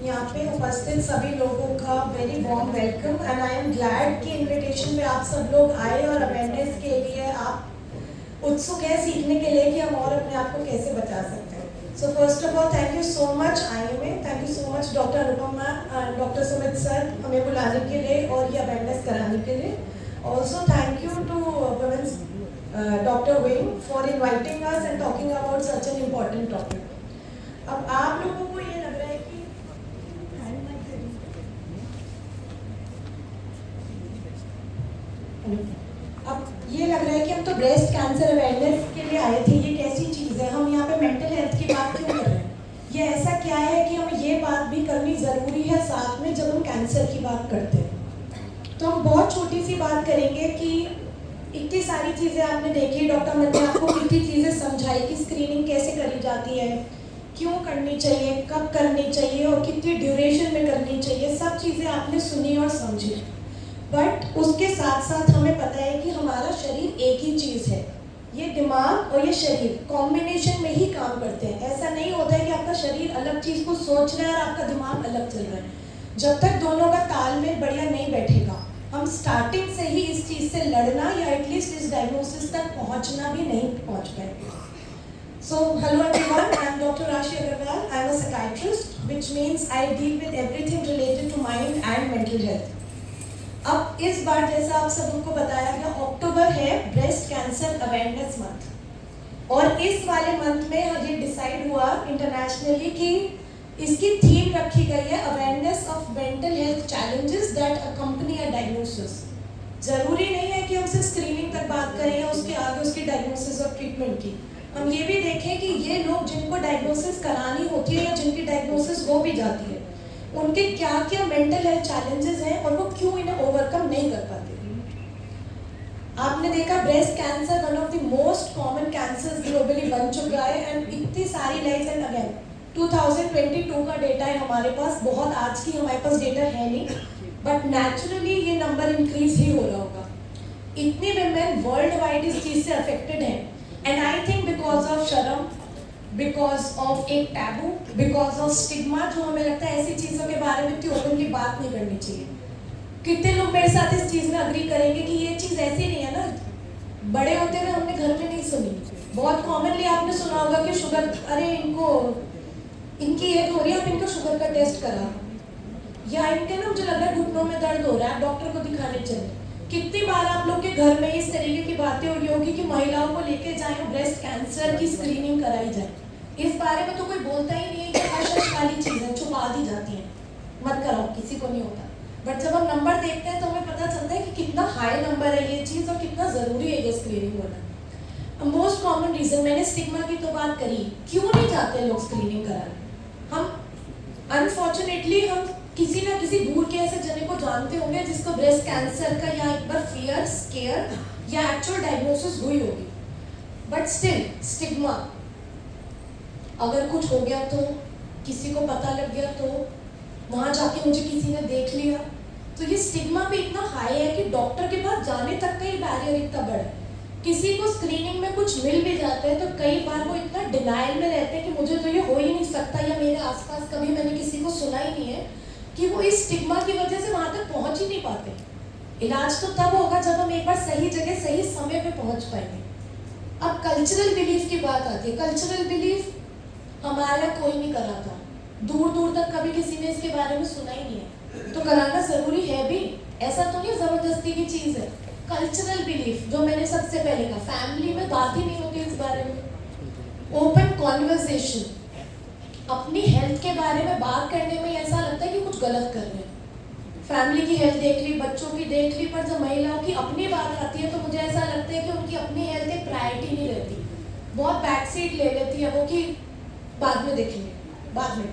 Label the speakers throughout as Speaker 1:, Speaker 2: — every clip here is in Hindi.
Speaker 1: यहाँ पे उपस्थित सभी लोगों का very warm welcome and I am glad कि इनविटेशन पे आप सब लोग आए और अवेयरनेस के लिए आप उत्सुक हैं सीखने के लिए कि हम और अपने आप को कैसे बचा सकते हैं। So first of all thank you so much IMA, thank you so much doctor Anupam ma'am, doctor Sumit sir हमें बुलाने के लिए और ये अवेयरनेस कराने के लिए। Also thank you to women's doctor wing for inviting us and talking about such an important topic. अब आप लोगों को ये लग रहा है कि अब ये लग रहा है कि हम तो ब्रेस्ट कैंसर अवेयरनेस के लिए आए थे, ये कैसी चीज़ है, हम यहाँ पे मेंटल हेल्थ की बात क्यों कर रहे हैं? ये ऐसा क्या है कि हमें ये बात भी करनी ज़रूरी है साथ में जब हम कैंसर की बात करते हैं। तो हम बहुत छोटी सी बात करेंगे कि इतनी सारी चीज़ें आपने देखी, डॉक्टर ने आपको कितनी चीज़ें समझाई कि स्क्रीनिंग कैसे करी जाती है, क्यों करनी चाहिए, कब करनी चाहिए और कितनी ड्यूरेशन में करनी चाहिए, सब चीज़ें आपने सुनी और समझी। बट उसके साथ साथ हमें पता है कि हमारा शरीर एक ही चीज़ है, ये दिमाग और ये शरीर कॉम्बिनेशन में ही काम करते हैं। ऐसा नहीं होता है कि आपका शरीर अलग चीज़ को सोच रहा है और आपका दिमाग अलग चल रहा है। जब तक दोनों का तालमेल बढ़िया नहीं बैठेगा, हम स्टार्टिंग से ही इस चीज़ से लड़ना या एटलीस्ट इस डायग्नोसिस तक पहुंचना भी नहीं पहुंच पाएंगे। So, hello everyone, I am Dr. Rashi Agarwal. I am a psychiatrist, which means I deal with everything related to mind and mental health. अब इस बार जैसा आप सबको बताया गया, अक्टूबर है ब्रेस्ट कैंसर अवेयरनेस मंथ और इस वाले मंथ में ये डिसाइड हुआ इंटरनेशनली कि इसकी थीम रखी गई है awareness of mental health challenges that accompany a diagnosis. जरूरी नहीं है कि हम सिर्फ स्क्रीनिंग तक बात करें या उसके आगे उसकी डायग्नोसिस और ट्रीटमेंट की, हम ये भी देखें कि ये लोग जिनको डायग्नोसिस करानी होती है या जिनकी डायग्नोसिस हो भी जाती है, उनके क्या क्या मेंटल हेल्थ चैलेंजेस हैं और वो क्यों इन्हें ओवरकम नहीं कर पाते। आपने देखा breast cancer one of the most common cancers globally बन चुका है एंड इतनी सारी लाइफ एंड अगेन 2022 का डेटा है हमारे पास, बहुत आज की हमारे पास डेटा है नहीं, बट नेचुरली ये नंबर इंक्रीज ही हो रहा होगा। इतने विमेन वर्ल्ड वाइड इस चीज़ से अफेक्टेड हैं and I think because of शर्म, बिकॉज ऑफ एक टैबू, बिकॉज ऑफ स्टिग्मा, जो हमें लगता है ऐसी चीज़ों के बारे में इतनी ओपनली बात नहीं करनी चाहिए। कितने लोग मेरे साथ इस चीज़ में अग्री करेंगे कि ये चीज़ ऐसी नहीं है ना, बड़े होते हुए हमने घर में नहीं सुनी। बहुत कॉमनली आपने सुना होगा कि शुगर, अरे इनको इनकी एज हो रही है, आप इनका शुगर का टेस्ट करा, या इनके ना मुझे लग रहा है घुटनों में दर्द हो रहा है, आप डॉक्टर को दिखाने चले। कितनी बार आप लोग के घर में इस तरीके की बातें हुई होगी कि महिलाओं को लेके जाएं ब्रेस्ट कैंसर की स्क्रीनिंग कराई जाए। इस बारे में तो कोई बोलता ही नहीं है, कि हश वाली चीज़ें छुपा दी जाती हैं, मत कराओ, किसी को नहीं होता। बट जब हम नंबर देखते हैं तो हमें पता चलता है कि कितना हाई नंबर है ये चीज़ और कितना ज़रूरी है ये स्क्रीनिंग होना। मोस्ट कॉमन रीज़न, मैंने स्टिग्मा की तो बात करी, क्यों नहीं जाते लोग स्क्रीनिंग कराने। हम अनफॉर्चुनेटली हम किसी ना किसी दूर के ऐसे जने को जानते होंगे जिसको ब्रेस्ट कैंसर का या एक बार फियर, स्केयर या एक्चुअल डायग्नोसिस हुई होगी, बट स्टिल स्टिग्मा, अगर कुछ हो गया तो, किसी को पता लग गया तो, वहाँ जाके मुझे किसी ने देख लिया, तो ये स्टिग्मा भी इतना हाई है कि डॉक्टर के पास जाने तक का ही बैरियर इतना बड़ा है। किसी को स्क्रीनिंग में कुछ मिल भी जाता है तो कई बार वो इतना डिनाइल में रहते हैं कि मुझे तो ये हो ही नहीं सकता, या मेरे आसपास कभी मैंने किसी को सुना ही नहीं है, कि वो इस स्टिग्मा की वजह से वहाँ तक पहुँच ही नहीं पाते। इलाज तो तब होगा जब हम एक बार सही जगह सही समय पे पहुँच पाएंगे। अब कल्चरल बिलीफ की बात आती है। कल्चरल बिलीफ हमारा कोई नहीं कराता, दूर दूर तक कभी किसी ने इसके बारे में सुना ही नहीं है, तो कराना ज़रूरी है भी, ऐसा तो नहीं ज़बरदस्ती की चीज़ है। कल्चरल बिलीफ जो मैंने सबसे पहले कहा, फैमिली में बात ही नहीं होती इस बारे में। ओपन कॉन्वर्सेशन, अपनी हेल्थ के बारे में बात करने में ऐसा लगता है कि कुछ गलत कर रहे हैं। फैमिली की हेल्थ देख ली, बच्चों की देख ली, पर जब महिलाओं की अपनी बात आती है तो मुझे ऐसा लगता है कि उनकी अपनी हेल्थ एक प्रायोरिटी नहीं रहती, बहुत बैक सीट ले लेती है वो, कि बाद में देखेंगे, बाद में,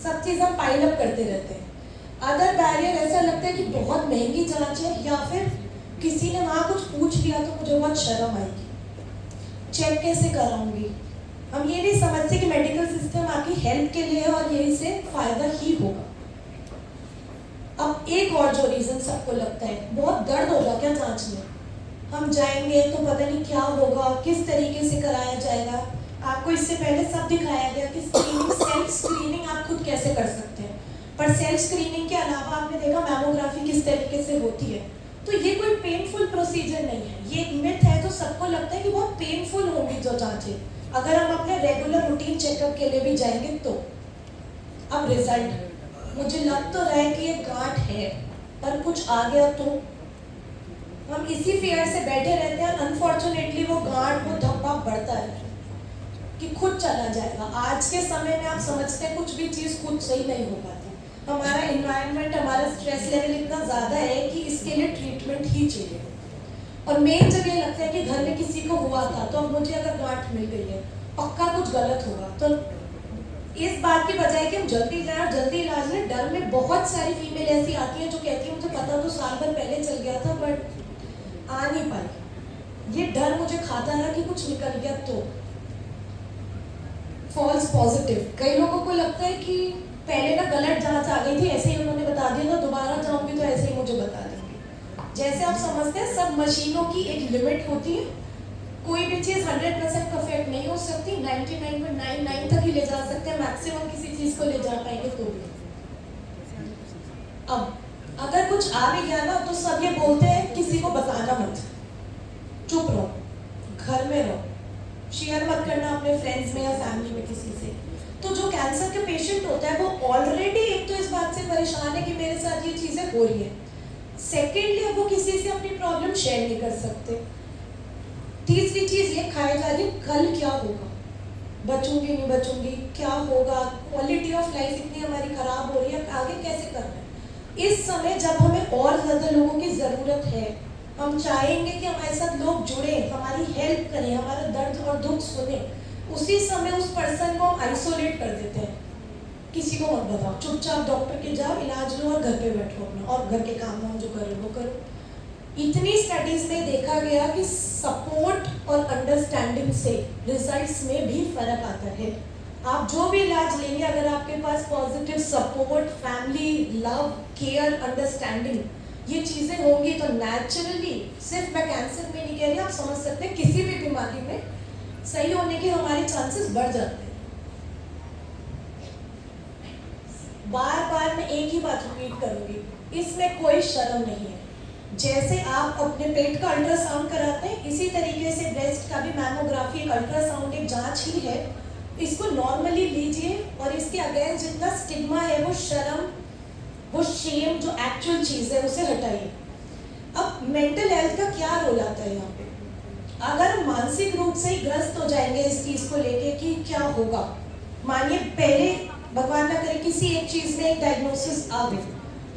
Speaker 1: सब चीज़ हम पाइल अप करते रहते हैं। अदर बैरियर ऐसा लगता है कि बहुत महंगी जांच है, या फिर किसी ने वहाँ कुछ पूछ लिया तो मुझे बहुत शर्म आएगी, चेक कैसे कराऊंगी। हम ये नहीं समझते कि मेडिकल सिस्टम आपकी हेल्थ के लिए है और यही से फायदा ही होगा। अब एक और जो रीज़न सबको लगता है, बहुत दर्द होगा क्या जांच में, हम जाएंगे तो पता नहीं क्या होगा, किस तरीके से कराया जाएगा। आपको इससे पहले सब दिखाया गया कि स्क्रीनिंग, सेल्फ स्क्रीनिंग आप खुद कैसे कर सकते हैं, पर सेल्फ स्क्रीनिंग के अलावा आपने देखा मैमोग्राफी किस तरीके से होती है, तो ये कोई पेनफुल प्रोसीजर नहीं है, ये एक मिथ है। तो सबको लगता है कि बहुत पेनफुल होंगी जो जांचें, अगर हम अपने रेगुलर रूटीन चेकअप के लिए भी जाएंगे तो। अब रिजल्ट, मुझे लग तो रहा है कि ये गांठ है, पर कुछ आ गया तो हम इसी फियर से बैठे रहते हैं। अनफॉर्चुनेटली वो गांठ, वो धब्बा बढ़ता है कि खुद चला जाएगा। आज के समय में आप समझते हैं कुछ भी चीज़ खुद सही नहीं हो पाती। हमारा इन्वायरमेंट, हमारा स्ट्रेस लेवल इतना ज़्यादा है कि इसके लिए ट्रीटमेंट ही चाहिए। और मेन जब ये लगता है कि घर में किसी को हुआ था, तो अब मुझे अगर गांठ मिल गई है, पक्का कुछ गलत होगा। तो इस बात की बजाय कि हम जल्दी जाएं और जल्दी इलाज लें, डर में बहुत सारी फीमेल ऐसी आती हैं जो कहती है मुझे पता तो साल भर पहले चल गया था, बट आ नहीं पाई। ये डर मुझे खाता रहा कि कुछ निकल गया तो। फॉल्स पॉजिटिव, कई लोगों को लगता है कि पहले ना गलत जांच आ गई थी, ऐसे ही उन्होंने बता दिया, तो दोबारा जाऊंगी तो ऐसे ही मुझे बता देंगे। जैसे आप समझते हैं सब मशीनों की एक लिमिट होती है, कोई भी चीज़ 100% परफेक्ट नहीं हो सकती, 99.99 तक ही ले जा सकते हैं, मैक्सिमम किसी चीज़ को ले जा पाएंगे तो भी। अब अगर कुछ आ भी गया ना, तो सब ये बोलते हैं किसी को बताना मत, चुप रहो, घर में रहो, शेयर मत करना अपने फ्रेंड्स में या फैमिली में किसी से। तो जो कैंसर के पेशेंट होता है वो ऑलरेडी एक तो इस बात से परेशान है कि मेरे साथ ये चीज़ें हो रही है, सेकेंडली अब वो किसी से अपनी प्रॉब्लम शेयर नहीं कर सकते, तीसरी चीज़ ये खाए जा रही कल क्या होगा, बचूंगी नहीं बचूंगी, क्या होगा, क्वालिटी ऑफ लाइफ इतनी हमारी खराब हो रही है, आगे कैसे करना है। इस समय जब हमें और ज़्यादा लोगों की ज़रूरत है, हम चाहेंगे कि हमारे साथ लोग जुड़े, हमारी हेल्प करें, हमारा दर्द और दुख सुने, उसी समय उस पर्सन को हम आइसोलेट कर देते हैं। किसी को मत बताओ, चुपचाप डॉक्टर के जाओ, इलाज लो और घर पे बैठो अपना, और घर के काम वाम जो करो वो करो। इतनी स्टडीज में देखा गया कि सपोर्ट और अंडरस्टैंडिंग से रिजल्ट्स में भी फर्क आता है। आप जो भी इलाज लेंगे, अगर आपके पास positive support, family, love, care, understanding, ये चीज़ें होंगी तो नेचुरली, सिर्फ मैं कैंसर में नहीं कह रही, आप समझ सकते हैं किसी भी बीमारी में सही होने के हमारे चांसेस बढ़ जाते हैं। बार बार मैं एक ही बात रिपीट करूंगी, इसमें कोई शर्म नहीं है। जैसे आप अपने पेट का अल्ट्रासाउंड कराते हैं, इसी तरीके से ब्रेस्ट का भी मैमोग्राफी एक अल्ट्रासाउंड, एक जांच ही है। इसको नॉर्मली लीजिए और इसके अगेंस्ट जितना स्टिग्मा है, वो शर्म, वो शेम जो एक्चुअल चीज़ है, उसे हटाइए। अब मेंटल हेल्थ का क्या रोल आता है यहाँ पे? अगर हम मानसिक रूप से ही ग्रस्त हो जाएंगे इस चीज़ को लेके कि क्या होगा, मानिए पहले भगवान ना करे किसी एक चीज़ में एक डायग्नोसिस आ गई,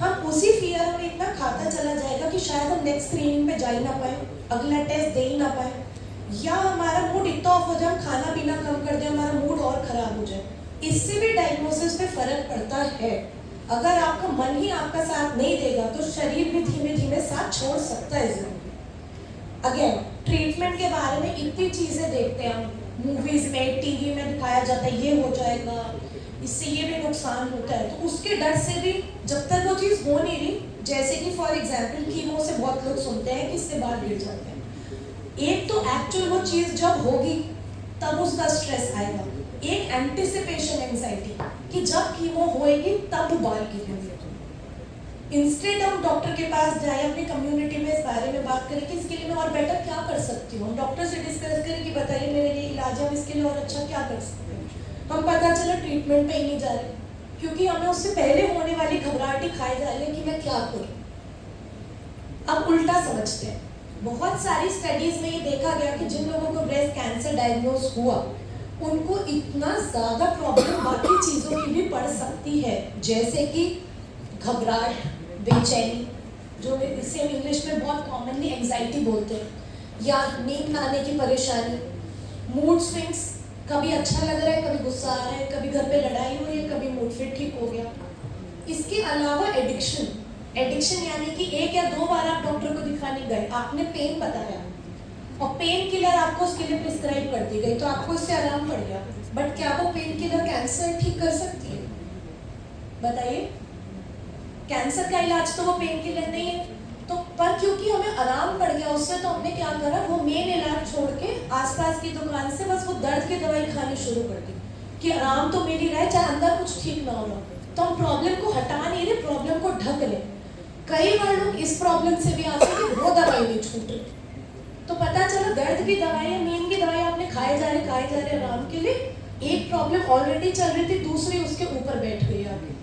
Speaker 1: हम उसी फियर में इतना खाता चला जाएगा कि शायद हम नेक्स्ट स्क्रीनिंग पे जा ही ना पाए, अगला टेस्ट दे ही ना पाए, या हमारा मूड इतना ऑफ हो जाए, हम खाना पीना कम कर दें, हमारा मूड और खराब हो जाए। इससे भी डायग्नोसिस पे फर्क पड़ता है। अगर आपका मन ही आपका साथ नहीं देगा तो शरीर भी धीमे धीमे साथ छोड़ सकता है जरूर। अगेन ट्रीटमेंट के बारे में इतनी चीज़ें देखते हैं हम, मूवीज़ में, टीवी में दिखाया जाता है ये हो जाएगा, इससे ये भी नुकसान होता है, तो उसके डर से भी जब तक वो चीज़ हो नहीं रही, जैसे कि फॉर एग्जाम्पल कीमो से बहुत लोग सुनते हैं कि इससे बाल गिर जाते हैं। एक तो एक्चुअल वो चीज़ जब होगी तब उसका स्ट्रेस आएगा, एक एंटिसिपेशन एंजाइटी कि जब कीमो होएगी तब बाल गिरेंगे। इंस्टेंट हम डॉक्टर के पास जाए, अपनी कम्युनिटी में इस बारे में बात करें कि इसके लिए मैं और बेटर क्या कर सकती हूँ, डॉक्टर से डिस्कस करें कि बताइए मेरे लिए इलाज है, हम इसके लिए और अच्छा क्या कर सकते हैं। हम पता चला ट्रीटमेंट पे ही नहीं जा रहे, क्योंकि हमें उससे पहले होने वाली घबराहट ही खाई जा रही है कि मैं क्या करूँ। अब उल्टा समझते हैं। बहुत सारी स्टडीज में ये देखा गया कि जिन लोगों को ब्रेस्ट कैंसर डायग्नोज हुआ, उनको इतना ज़्यादा प्रॉब्लम बाकी चीज़ों की भी पड़ सकती है, जैसे कि घबराहट, बेचैनी, जो इसे इंग्लिश में बहुत कॉमनली एंजाइटी बोलते हैं, या नींद न आने की परेशानी, मूड स्विंग्स, कभी अच्छा लग रहा है, कभी गुस्सा आ रहा है, कभी घर पे लड़ाई हो रही है, कभी मूड फिर ठीक हो गया। इसके अलावा एडिक्शन यानी कि एक या दो बार आप डॉक्टर को दिखाने गए, आपने पेन बताया और पेन किलर आपको उसके लिए प्रिस्क्राइब कर दी गई, तो आपको इससे आराम पड़ गया, बट क्या वो पेन किलर कैंसर ठीक कर सकती है? बताइए। कैंसर का इलाज तो वो पेन किलर नहीं है, तो पर क्योंकि हमें आराम पड़ गया उससे, तो हमने क्या करा, वो मेन इलाज छोड़ के आसपास की दुकान से बस वो दर्द की दवाई खानी शुरू कर दी कि आराम तो मिल ही रहा है, चाहे अंदर कुछ ठीक ना हो रहा। तो हम प्रॉब्लम को हटा ढक लें। कई बार लोग इस प्रॉब्लम से भी आते हैं कि वो दवाई नहीं छूट रही, तो पता चला दर्द की दवाई या नींद की दवाई आपने खाए जा रहे आराम के लिए, एक प्रॉब्लम ऑलरेडी चल रही थी, दूसरी उसके ऊपर बैठ गई आपकी।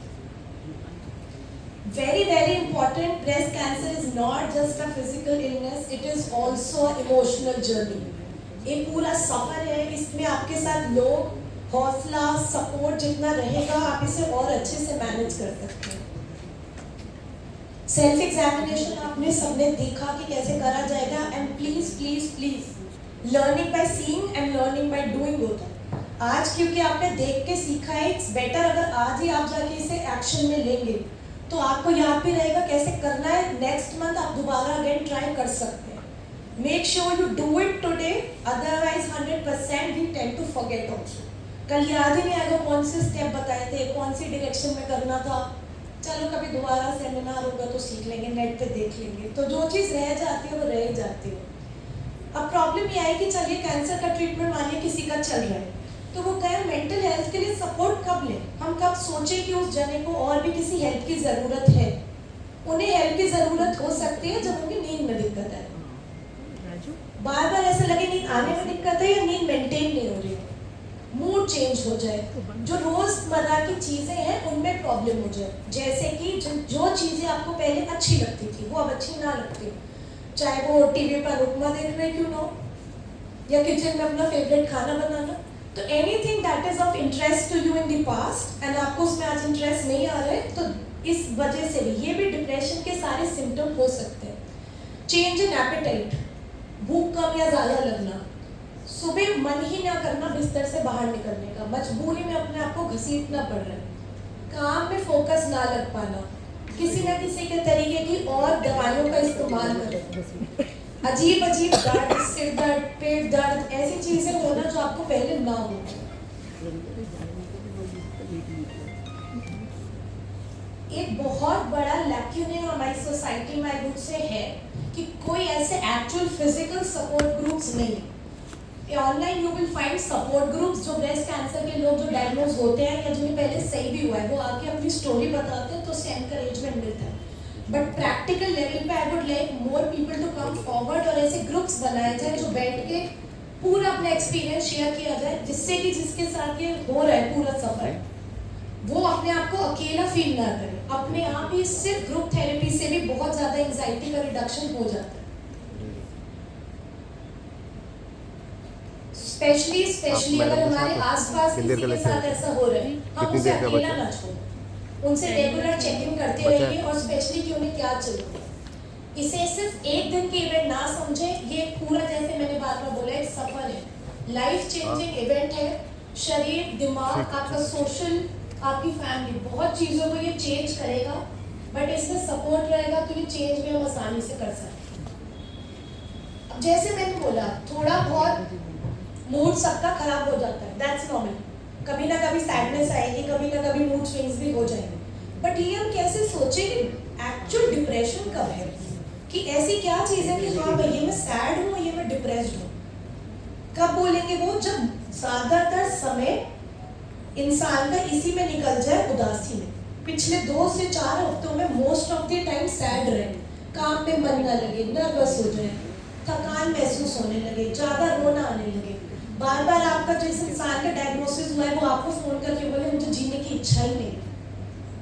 Speaker 1: very important, breast cancer is not just a physical illness, it is also an emotional journey. एक पूरा सफर है, इसमें आपके साथ लोग, हौसला, सपोर्ट जितना रहेगा आप इसे और अच्छे से मैनेज कर सकते हैं। सेल्फ एग्जामिनेशन आपने सबने देखा कि कैसे करा जाएगा, and please please please learning by seeing and learning by doing होता है। आज क्योंकि आपने देख के सीखा है, इट्स बेटर अगर आज ही आप जाके इसे एक्शन में लेंगे तो आपको याद भी रहेगा कैसे करना है, नेक्स्ट मंथ आप दोबारा अगेन ट्राई कर सकते हैं। Make sure you do it today, otherwise 100% we tend to forget also. कल याद ही नहीं आएगा कौन से स्टेप बताए थे, कौन सी डायरेक्शन में करना था, चलो कभी दोबारा सेमिनार होगा तो सीख लेंगे, नेट पे देख लेंगे, तो जो चीज़ रह जाती है वो रह जाती है। अब प्रॉब्लम ये है कि चलिए कैंसर का ट्रीटमेंट मानिए किसी का चल रहा है, तो वो कहें मेंटल हेल्थ के लिए सपोर्ट कब लें, हम कब सोचें कि उस जने को और भी किसी हेल्प की ज़रूरत है। उन्हें हेल्प की ज़रूरत हो सकती है जब उनकी नींद में दिक्कत है, बार बार ऐसा लगे नींद आने में दिक्कत है या नींद मेंटेन नहीं हो रही है, मूड चेंज हो जाए, जो रोज़मर्रा की चीज़ें हैं उनमें प्रॉब्लम हो जाए, जैसे कि जो चीज़ें आपको पहले अच्छी लगती थी वो अब अच्छी ना लगती, चाहे वो टीवी पर उपमा देख रहे क्यों ना हो या किचन में अपना फेवरेट खाना बनाना, तो anything that is of interest to you in the past and आपको उसमें आज इंटरेस्ट नहीं आ रहा है, तो इस वजह से भी ये भी डिप्रेशन के सारे सिम्टम हो सकते हैं। चेंज इन एपेटाइट, भूख कम या ज़्यादा लगना, सुबह मन ही ना करना बिस्तर से बाहर निकलने का, मजबूरी में अपने आप को घसीटना पड़ रहा है, काम में फोकस ना लग पाना, किसी न किसी के तरीके की और दवाइयों का इस्तेमाल करना, अजीब अजीब दर्द, सिर दर्द, पेट दर्द, ऐसी चीजें होना जो आपको पहले ना हो। एक बहुत बड़ा लैक्यूने हमारी सोसाइटी में आई वुड से है कि कोई ऐसे एक्चुअल फिजिकल सपोर्ट ग्रुप्स नहीं है। Online you will find support groups, जो ब्रेस्ट कैंसर के लोग जो डायग्नोज होते हैं या जिन्हें पहले सही भी हुआ है वो आके अपनी स्टोरी बताते हैं तो उससे एनकरेजमेंट मिलता है। बट प्रैक्टिकल लेवल पे I would like more people to come forward और ऐसे ग्रुप्स बनाए जाए जो बैठ के पूरा अपना एक्सपीरियंस शेयर किया जाए, जिससे कि जिसके साथ ये हो रहा है पूरा सफर वो अपने आप को अकेला फील ना करे। अपने आप ही सिर्फ ग्रुप थेरेपी से भी बहुत ज़्यादा एंजाइटी का रिडक्शन हो जाता है। स्पेशली अगर हमारे आसपास किसी के साथ ऐसा हो रहा है, हम उसे अकेला ना छोड़ें, उनसे रेगुलर चेकिंग करते रहिए और स्पेशली कि उन्हें क्या चाहिए। इसे सिर्फ एक दिन के इवेंट ना समझें, ये पूरा जैसे मैंने बात में बोला एक सफर है, लाइफ चेंजिंग इवेंट है। शरीर, दिमाग, आपका सोशल, आपकी फैमिली, बहुत चीज़ों को ये चेंज करेगा, बट इसमें सपोर्ट रहेगा तो ये चेंज भी हम आसानी से कर सकते हैं। अब जैसे मैंने बोला थोड़ा बहुत मूड सबका खराब हो जाता है, दैट्स नॉर्मल, कभी ना कभी सैडनेस आएगी, कभी ना कभी मूड स्विंग्स भी हो जाएंगे, बट ये हम कैसे सोचें कि एक्चुअल डिप्रेशन कब है, कि ऐसी क्या चीज़ है कि हाँ भाई ये मैं सैड हूँ, ये मैं डिप्रेस्ड हूँ। कब बोलेंगे वो, जब ज़्यादातर समय इंसान का इसी में निकल जाए, उदासी में। पिछले 2 से 4 हफ्तों में most of the time sad रहे, काम में मन ना लगे, नर्वस हो जाए, थकान महसूस होने लगे, ज़्यादा रोना आने लगे, बार बार आपका जिस इंसान का डायग्नोसिस हुआ है वो आपको फ़ोन करके बोले मुझे जीने की इच्छा ही नहीं,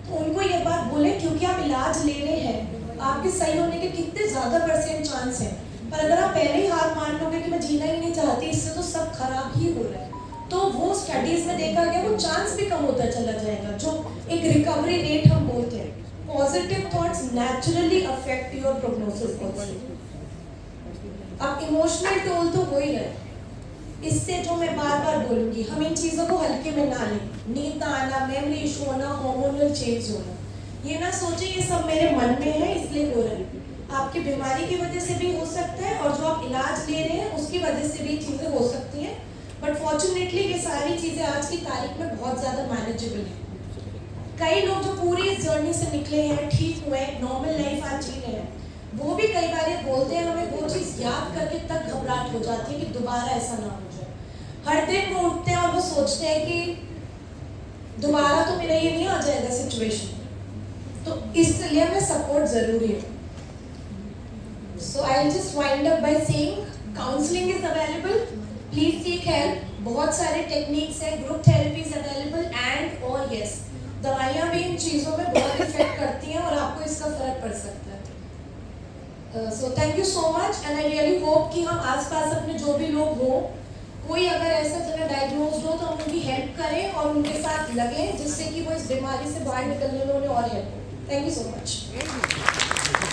Speaker 1: तो उनको ये बात बोले क्योंकि आप इलाज ले रहे हैं, आपके सही होने के कितने ज़्यादा % चांस हैं, पर अगर आप पहले ही हार मान लोगे कि मैं जीना ही नहीं चाहती, इससे तो सब खराब ही हो रहा है, तो वो स्टडीज़ में देखा गया वो चांस भी कम होता चला जाएगा, जो एक रिकवरी रेट हम बोलते हैं। Positive thoughts naturally affect your prognosis also. अब इमोशनल टोल तो हो ही रहा है, इससे जो मैं बार बार बोलूँगी, हम इन चीज़ों को हल्के में ना लें, नींद ना आना, मेमोरी इशू होना, हार्मोनल चेंज होना, ये ना सोचें ये सब मेरे मन में है इसलिए हो रहा है, आपकी बीमारी की वजह से भी हो सकता है और जो आप इलाज ले रहे हैं उसकी वजह से भी चीज़ें हो सकती हैं, बट फॉर्चुनेटली ये सारी चीज़ें आज की तारीख में बहुत ज़्यादा मैनेजेबल हैं। कई लोग जो पूरी इस जर्नी से निकले हैं, ठीक हुए, नॉर्मल लाइफ आज जी रहे हैं, वो भी कई बार ये बोलते हैं, हमें वो चीज़ याद करके तक घबराहट हो जाती है कि दोबारा ऐसा ना हो जाए। हर दिन वो उठते हैं और वो सोचते हैं कि दोबारा तो मेरा ये नहीं आ जाएगा सिचुएशन, तो इसलिए हमें सपोर्ट ज़रूरी है. So I'll just wind up by saying counseling is available. Please seek help. बहुत सारे टेक्निक्स है, group therapy is available and और यस दवाइयाँ भी इन चीज़ों में बहुत इफेक्ट करती हैं और आपको इसका फर्क पड़ सकता है. So thank you so much and I really hope कि हम आसपास अपने जो भी लोग हों, कोई अगर ऐसा जगह डायग्नोज हो तो हम उनकी हेल्प करें और उनके साथ लगें जिससे कि वो इस बीमारी से बाहर निकलने में उन्हें और हेल्प हो. Thank you so much.